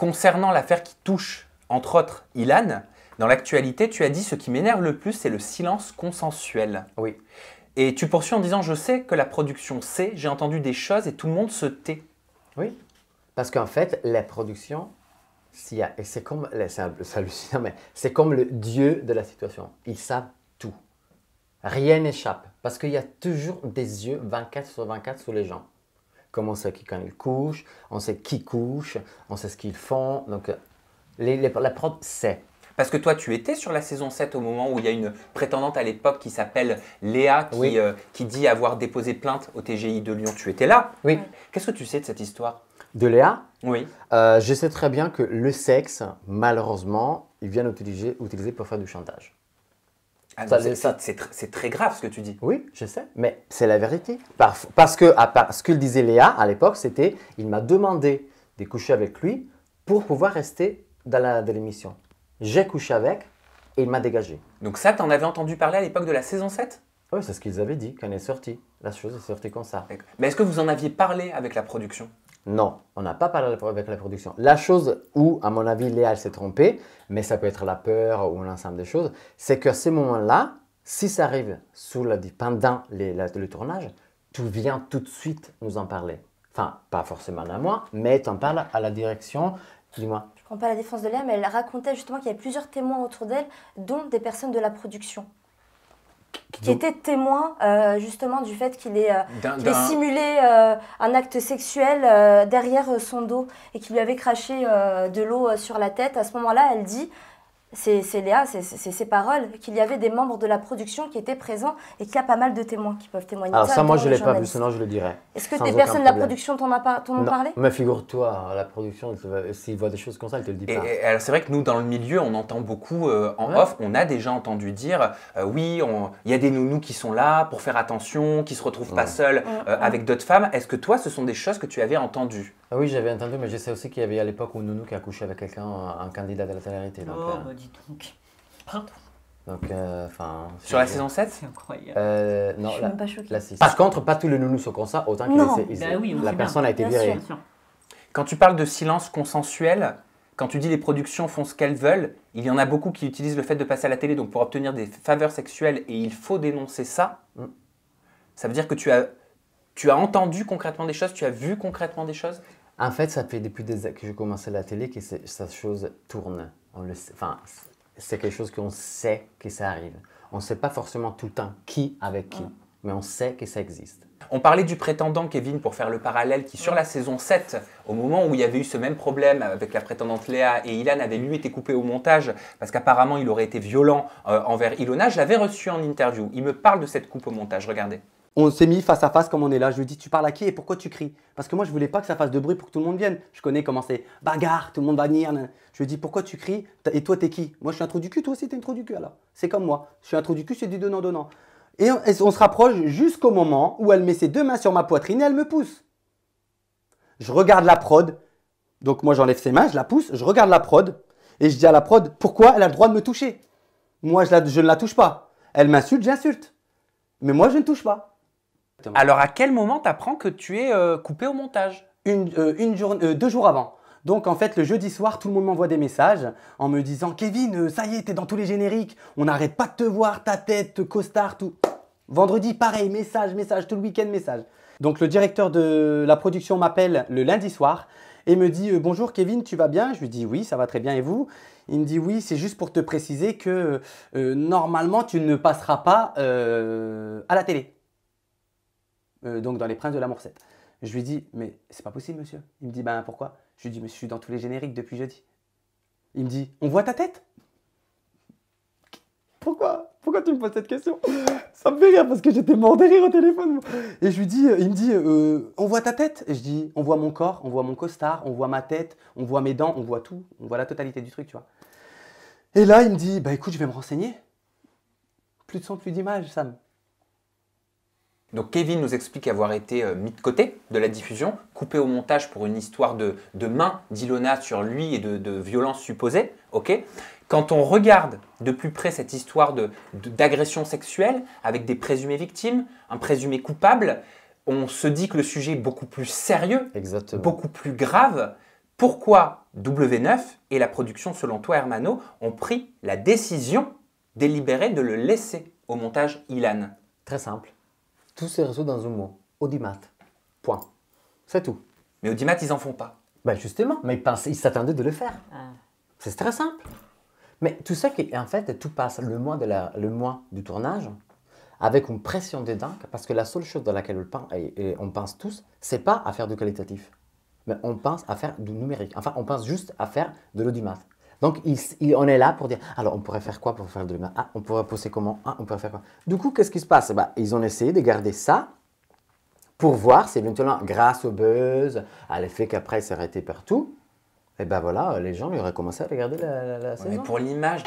Concernant l'affaire qui touche, entre autres, Ilan, dans l'actualité, tu as dit ce qui m'énerve le plus, c'est le silence consensuel. Oui. Et tu poursuis en disant, je sais que la production sait, j'ai entendu des choses et tout le monde se tait. Oui. Parce qu'en fait, la production, et c'est comme, c'est hallucinant, mais c'est comme le dieu de la situation. Ils savent tout. Rien n'échappe. Parce qu'il y a toujours des yeux 24/24 sur les gens. Comme on sait quand ils couchent, on sait qui couche, on sait ce qu'ils font. Donc, la prod sait. Parce que toi, tu étais sur la saison 7 au moment où il y a une prétendante à l'époque qui s'appelle Léa, qui dit avoir déposé plainte au TGI de Lyon. Tu étais là? Oui. Qu'est-ce que tu sais de cette histoire? De Léa? Oui. Je sais très bien que le sexe, malheureusement, ils viennent utiliser pour faire du chantage. Ah, c'est très grave ce que tu dis. Oui, je sais, mais c'est la vérité. Parce que ce qu'il disait Léa à l'époque, c'était il m'a demandé de coucher avec lui pour pouvoir rester dans l'émission. J'ai couché avec et il m'a dégagé. Donc ça, tu en avais entendu parler à l'époque de la saison 7? Oui, c'est ce qu'ils avaient dit quand elle est sortie. La chose est sortie comme ça. Mais est-ce que vous en aviez parlé avec la production? Non, on n'a pas parlé avec la production. La chose où, à mon avis, Léa s'est trompée, mais ça peut être la peur ou l'ensemble des choses, c'est qu'à ces moments-là, si ça arrive pendant le tournage, tu viens tout de suite nous en parler. Enfin, pas forcément à moi, mais tu en parles à la direction. Dis-moi. Je ne prends pas la défense de Léa, mais elle racontait justement qu'il y avait plusieurs témoins autour d'elle, dont des personnes de la production. Qui était témoin justement du fait qu'il ait simulé un acte sexuel derrière son dos et qu'il lui avait craché de l'eau sur la tête. À ce moment-là, elle dit, c'est Léa, c'est ses paroles, qu'il y avait des membres de la production qui étaient présents et qu'il y a pas mal de témoins qui peuvent témoigner. Alors ça, moi, je ne l'ai pas vu, sinon je le dirais. Est-ce que des personnes de la production t'en ont parlé? Mais figure-toi, la production, s'ils voient des choses comme ça, ils ne te le disent pas. Et alors c'est vrai que nous, dans le milieu, on entend beaucoup en off, on a déjà entendu dire, oui, il y a des nounous qui sont là pour faire attention, qui ne se retrouvent pas seuls avec d'autres femmes. Est-ce que toi, ce sont des choses que tu avais entendues? Oui, j'avais entendu, mais je sais aussi qu'il y avait à l'époque un nounou qui a couché avec quelqu'un, un candidat de la télé-réalité. Oh, bah dis donc. Pardon. Donc, sur la saison 7? C'est incroyable. Non, je suis même pas choquée. Par contre, pas tous les nounous sont comme ça, autant que la personne a été virée. Quand tu parles de silence consensuel, quand tu dis les productions font ce qu'elles veulent, il y en a beaucoup qui utilisent le fait de passer à la télé donc pour obtenir des faveurs sexuelles et il faut dénoncer ça. Ça veut dire que tu as entendu concrètement des choses, tu as vu concrètement des choses? En fait, ça fait depuis des années que j'ai commencé la télé que cette chose tourne. C'est quelque chose qu'on sait que ça arrive. On ne sait pas forcément tout le temps qui avec qui, mais on sait que ça existe. On parlait du prétendant Kevin pour faire le parallèle qui sur la saison 7, au moment où il y avait eu ce même problème avec la prétendante Léa et Ilan avait lui été coupé au montage parce qu'apparemment il aurait été violent envers Ilona, je l'avais reçu en interview. Il me parle de cette coupe au montage, regardez. On s'est mis face à face comme on est là. Je lui dis, tu parles à qui et pourquoi tu cries? Parce que moi, je voulais pas que ça fasse de bruit pour que tout le monde vienne. Je connais comment c'est bagarre, tout le monde va venir. Je lui dis, pourquoi tu cries? Et toi, t'es qui? Moi, je suis un trou du cul, toi aussi, t'es un trou du cul alors. C'est comme moi. Je suis un trou du cul, c'est du donnant-donnant. Et on se rapproche jusqu'au moment où elle met ses deux mains sur ma poitrine et elle me pousse. Je regarde la prod. Donc moi, j'enlève ses mains, je la pousse, je regarde la prod. Et je dis à la prod, pourquoi elle a le droit de me toucher? Moi, je ne la touche pas. Elle m'insulte, j'insulte. Mais moi, je ne touche pas. Alors, à quel moment tu apprends que tu es coupé au montage? 2 jours avant. Donc, en fait, le jeudi soir, tout le monde m'envoie des messages en me disant « Kevin, ça y est, t'es dans tous les génériques. On n'arrête pas de te voir, ta tête, costard, tout. » Vendredi, pareil, message, tout le week-end, message. Donc, le directeur de la production m'appelle le lundi soir et me dit « Bonjour Kevin, tu vas bien ?» Je lui dis « Oui, ça va très bien et vous ?» Il me dit « Oui, c'est juste pour te préciser que normalement, tu ne passeras pas à la télé. » Donc dans Les Princes de l'Amour 7. Je lui dis, mais c'est pas possible, monsieur. Il me dit, ben pourquoi? Je lui dis, mais je suis dans tous les génériques depuis jeudi. Il me dit, on voit ta tête? Pourquoi? Pourquoi tu me poses cette question? Ça me fait rire parce que j'étais mort de rire au téléphone. Et je lui dis, il me dit, on voit ta tête? Et je dis, on voit mon corps, on voit mon costard, on voit ma tête, on voit mes dents, on voit tout. On voit la totalité du truc, tu vois. Et là, il me dit, bah écoute, je vais me renseigner. Plus de son, plus d'image, Sam. Donc Kevin nous explique avoir été mis de côté de la diffusion, coupé au montage pour une histoire de main d'Ilona sur lui et de violence supposée. Okay. Quand on regarde de plus près cette histoire d'agression sexuelle avec des présumées victimes, un présumé coupable, on se dit que le sujet est beaucoup plus sérieux, beaucoup plus grave. Pourquoi W9 et la production, selon toi, Hermano, ont pris la décision délibérée de le laisser au montage Ilan? Très simple. Tout se résout dans un mot. Audimat. Point. C'est tout. Mais Audimat, ils n'en font pas. Ben justement, mais ils s'attendaient de le faire. C'est très simple. Mais tout ça, en fait, tout passe le mois du tournage avec une pression dedans, parce que la seule chose dans laquelle on pense tous, c'est pas à faire du qualitatif, mais on pense à faire du numérique. Enfin, on pense juste à faire de l'audimat. Donc, on est là pour dire, alors, on pourrait faire quoi pour faire de l'audimat? Ah, on pourrait poster comment? Ah, on pourrait faire quoi? Du coup, qu'est-ce qui se passe? Ben, ils ont essayé de garder ça pour voir si éventuellement, grâce au buzz, à l'effet qu'après, il s'est arrêté partout, et ben voilà, les gens ils auraient commencé à regarder la saison. Mais pour l'image...